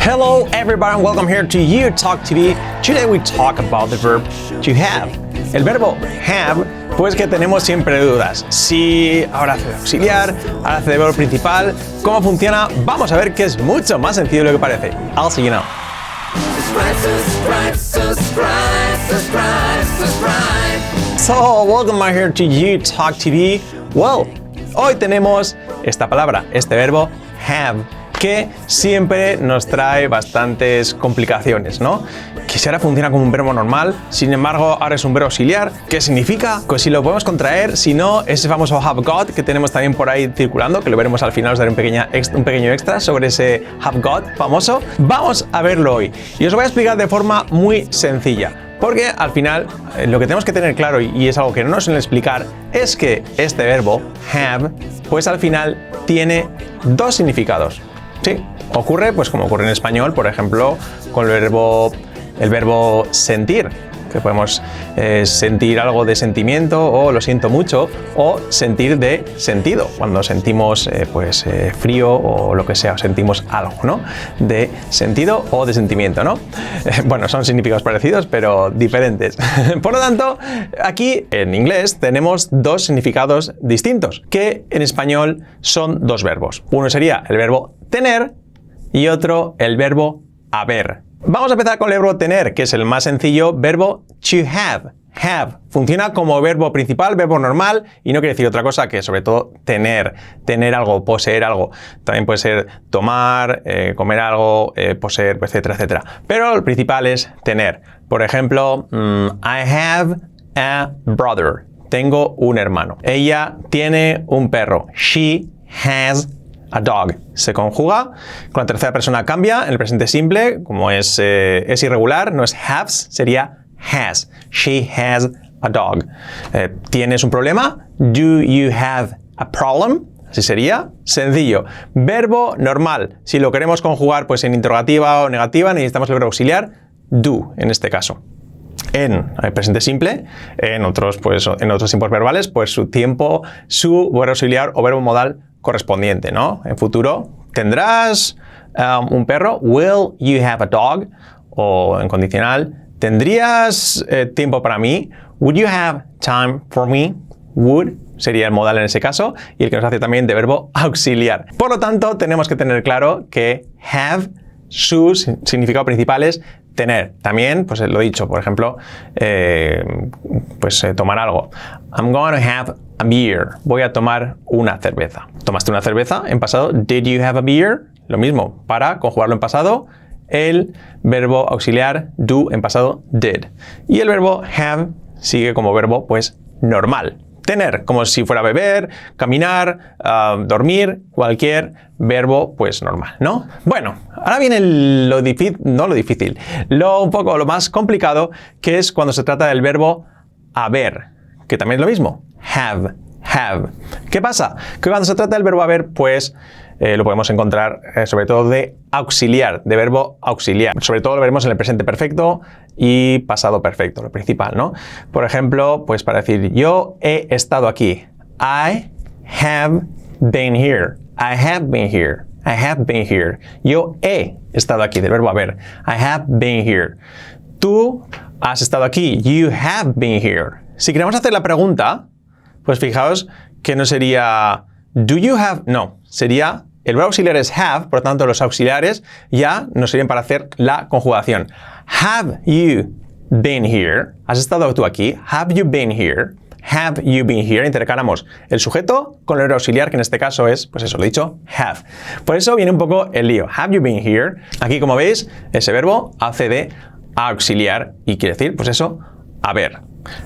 Hello everybody and welcome here to You Talk TV. Today we talk about the verb to have. El verbo have, pues que tenemos siempre dudas. Si ahora hace de auxiliar, ahora hace de verbo principal, ¿cómo funciona? Vamos a ver que es mucho más sencillo de lo que parece. I'll see you now. So, welcome back here to You Talk TV. Well, hoy tenemos esta palabra, este verbo have, que siempre nos trae bastantes complicaciones, ¿no? Que si ahora funciona como un verbo normal, sin embargo ahora es un verbo auxiliar. ¿Qué significa? Pues si lo podemos contraer, si no, ese famoso have got que tenemos también por ahí circulando, que lo veremos al final, os daré un pequeño extra sobre ese have got famoso. Vamos a verlo hoy y os voy a explicar de forma muy sencilla. Porque al final lo que tenemos que tener claro, y es algo que no nos suelen explicar, es que este verbo have, pues al final tiene dos significados. Sí, ocurre pues como ocurre en español, por ejemplo, con el verbo sentir, que podemos sentir algo de sentimiento o lo siento mucho, o sentir de sentido, cuando sentimos frío o lo que sea, o sentimos algo, ¿no? De sentido o de sentimiento, ¿no? Bueno, son significados parecidos, pero diferentes. Por lo tanto, aquí en inglés tenemos dos significados distintos, que en español son dos verbos. Uno sería el verbo tener y otro el verbo haber. Vamos a empezar con el verbo tener, que es el más sencillo, verbo to have. Have funciona como verbo principal, verbo normal, y no quiere decir otra cosa que sobre todo tener algo, poseer algo. También puede ser tomar, comer algo, poseer, etcétera, etcétera. Pero el principal es tener. Por ejemplo, I have a brother. Tengo un hermano. Ella tiene un perro. She has a dog. Se conjuga, con la tercera persona cambia, en el presente simple, como es irregular, no es haves, sería has. She has a dog. ¿Tienes un problema? Do you have a problem? Así sería. Sencillo. Verbo normal. Si lo queremos conjugar pues en interrogativa o negativa, necesitamos el verbo auxiliar do, en este caso. En el presente simple, en otros tiempos verbales, pues su verbo auxiliar o verbo modal correspondiente, ¿no? En futuro, ¿tendrás un perro? Will you have a dog? O en condicional, ¿tendrías tiempo para mí? Would you have time for me? Would sería el modal en ese caso y el que nos hace también de verbo auxiliar. Por lo tanto, tenemos que tener claro que have, su significado principal es tener. También, pues lo dicho, por ejemplo, tomar algo. I'm going to have a beer. Voy a tomar una cerveza. ¿Tomaste una cerveza en pasado? Did you have a beer? Lo mismo, para conjugarlo en pasado, el verbo auxiliar do en pasado did. Y el verbo have sigue como verbo pues normal. Tener, como si fuera beber, caminar, dormir, cualquier verbo pues normal, ¿no? Bueno, ahora viene lo más complicado, que es cuando se trata del verbo haber, que también es lo mismo, have. ¿Qué pasa? Que cuando se trata del verbo haber, pues lo podemos encontrar sobre todo de auxiliar, de verbo auxiliar. Sobre todo lo veremos en el presente perfecto y pasado perfecto, lo principal, ¿no? Por ejemplo, pues para decir yo he estado aquí. I have been here. I have been here. I have been here. Yo he estado aquí, del verbo haber. I have been here. Tú has estado aquí. You have been here. Si queremos hacer la pregunta, pues fijaos que no sería do you have, no, sería el verbo auxiliar es have, por lo tanto los auxiliares ya nos sirven para hacer la conjugación. Have you been here? ¿Has estado tú aquí? Have you been here? Have you been here? Intercalamos el sujeto con el verbo auxiliar, que en este caso es, pues eso, lo he dicho, have. Por eso viene un poco el lío. Have you been here? Aquí, como veis, ese verbo hace de auxiliar y quiere decir, pues eso, haber.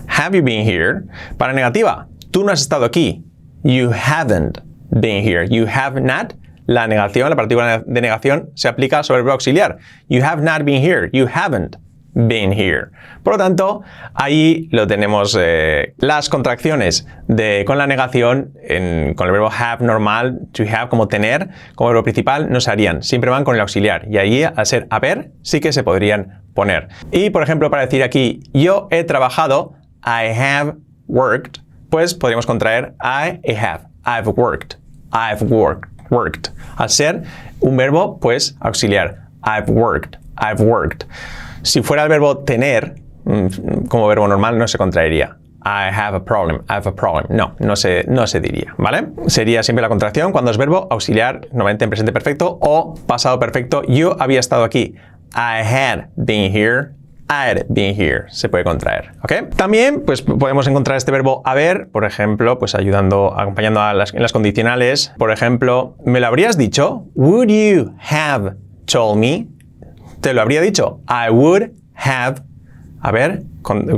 Have you been here? Para negativa, tú no has estado aquí. You haven't been here. You have not. La negación, la partícula de negación, se aplica sobre el verbo auxiliar. You have not been here. You haven't been here. Por lo tanto, ahí lo tenemos. Las contracciones con la negación, con el verbo have normal, to have como tener, como verbo principal, no se harían. Siempre van con el auxiliar. Y ahí, al ser haber, sí que se podrían poner. Y, por ejemplo, para decir aquí, yo he trabajado, I have worked, pues podríamos contraer I have. I've worked. I've worked. Al ser un verbo, pues, auxiliar. I've worked, I've worked. Si fuera el verbo tener, como verbo normal, no se contraería. I have a problem, I have a problem. No se diría, ¿vale? Sería siempre la contracción cuando es verbo auxiliar, normalmente en presente perfecto o pasado perfecto. Yo había estado aquí. I had been here. I'd been here. Se puede contraer, ¿ok? También, pues, podemos encontrar este verbo haber, por ejemplo, pues acompañando en las condicionales. Por ejemplo, ¿me lo habrías dicho? Would you have told me? ¿Te lo habría dicho? I would have. A ver,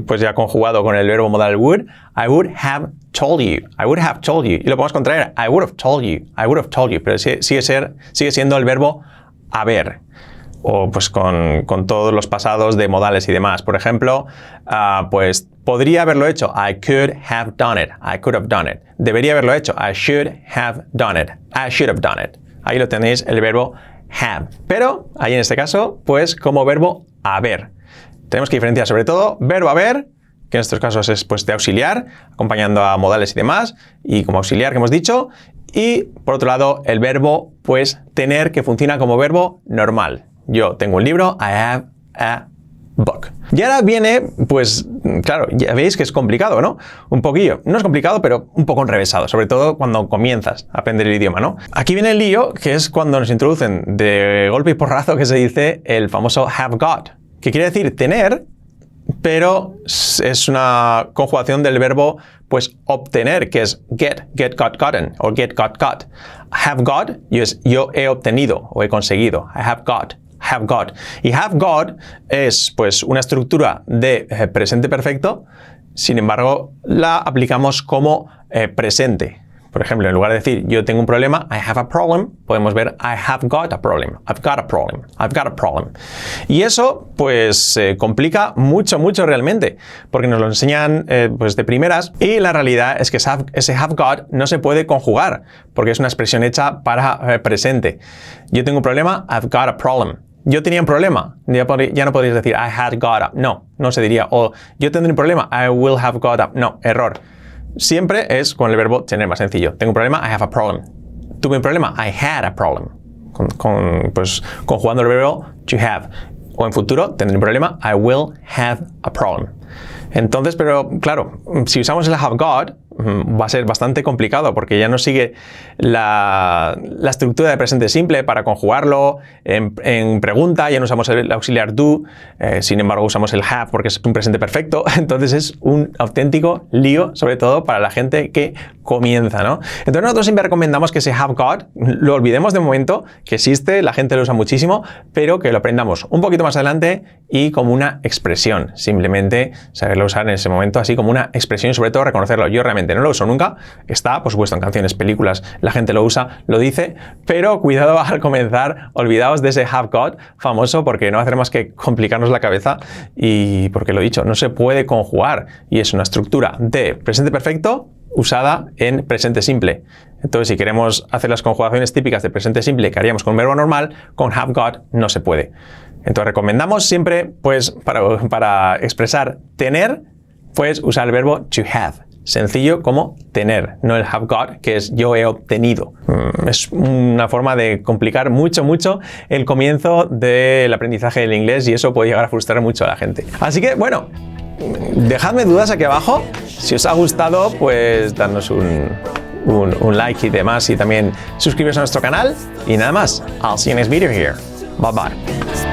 pues ya conjugado con el verbo modal would, I would have told you. I would have told you. Y lo podemos contraer. I would have told you. I would have told you. Pero sigue siendo el verbo haber. O pues con todos los pasados de modales y demás. Por ejemplo, pues podría haberlo hecho. I could have done it. I could have done it. Debería haberlo hecho. I should have done it. I should have done it. Ahí lo tenéis, el verbo have. Pero ahí en este caso, pues como verbo haber. Tenemos que diferenciar sobre todo verbo haber, que en estos casos es pues de auxiliar, acompañando a modales y demás, y como auxiliar que hemos dicho, y por otro lado el verbo pues tener, que funciona como verbo normal. Yo tengo un libro, I have a book. Y ahora viene, pues claro, ya veis que es complicado, ¿no? Un poquillo. No es complicado, pero un poco enrevesado, sobre todo cuando comienzas a aprender el idioma, ¿no? Aquí viene el lío, que es cuando nos introducen de golpe y porrazo, que se dice el famoso have got, que quiere decir tener, pero es una conjugación del verbo pues obtener, que es get got gotten, o get got got. Have got, yo he obtenido o he conseguido. I have got. Have got. Y have got es pues una estructura de presente perfecto, sin embargo la aplicamos como presente. Por ejemplo, en lugar de decir yo tengo un problema, I have a problem, podemos ver I have got a problem, I've got a problem, I've got a problem. Y eso pues complica mucho realmente, porque nos lo enseñan pues de primeras, y la realidad es que ese have got no se puede conjugar, porque es una expresión hecha para presente. Yo tengo un problema, I've got a problem. Yo tenía un problema, ya no podrías decir I had got up, no se diría. O yo tendré un problema, I will have got up, no, error. Siempre es con el verbo tener, más sencillo. Tengo un problema, I have a problem. Tuve un problema, I had a problem. Pues conjugando el verbo to have. O en futuro, tendré un problema, I will have a problem. Entonces, pero claro, si usamos el have got, va a ser bastante complicado porque ya no sigue la estructura de presente simple para conjugarlo en pregunta, ya no usamos el auxiliar do, sin embargo usamos el have porque es un presente perfecto, entonces es un auténtico lío, sobre todo para la gente que comienza, ¿no? Entonces nosotros siempre recomendamos que ese have got lo olvidemos de momento, que existe, la gente lo usa muchísimo, pero que lo aprendamos un poquito más adelante y como una expresión, simplemente saberlo usar en ese momento así como una expresión y sobre todo reconocerlo. Yo realmente no lo uso nunca, está por supuesto en canciones, películas, la gente lo usa, lo dice, pero cuidado al comenzar, olvidaos de ese have got famoso porque no hace más que complicarnos la cabeza y porque lo he dicho, no se puede conjugar y es una estructura de presente perfecto usada en presente simple. Entonces si queremos hacer las conjugaciones típicas de presente simple que haríamos con un verbo normal, con have got no se puede. Entonces recomendamos siempre, pues para expresar tener, pues usar el verbo to have. Sencillo como tener, no el have got, que es yo he obtenido. Es una forma de complicar mucho el comienzo del aprendizaje del inglés y eso puede llegar a frustrar mucho a la gente. Así que, bueno, dejadme dudas aquí abajo. Si os ha gustado, pues dadnos un like y demás y también suscribiros a nuestro canal. Y nada más, I'll see you next video here. Bye bye.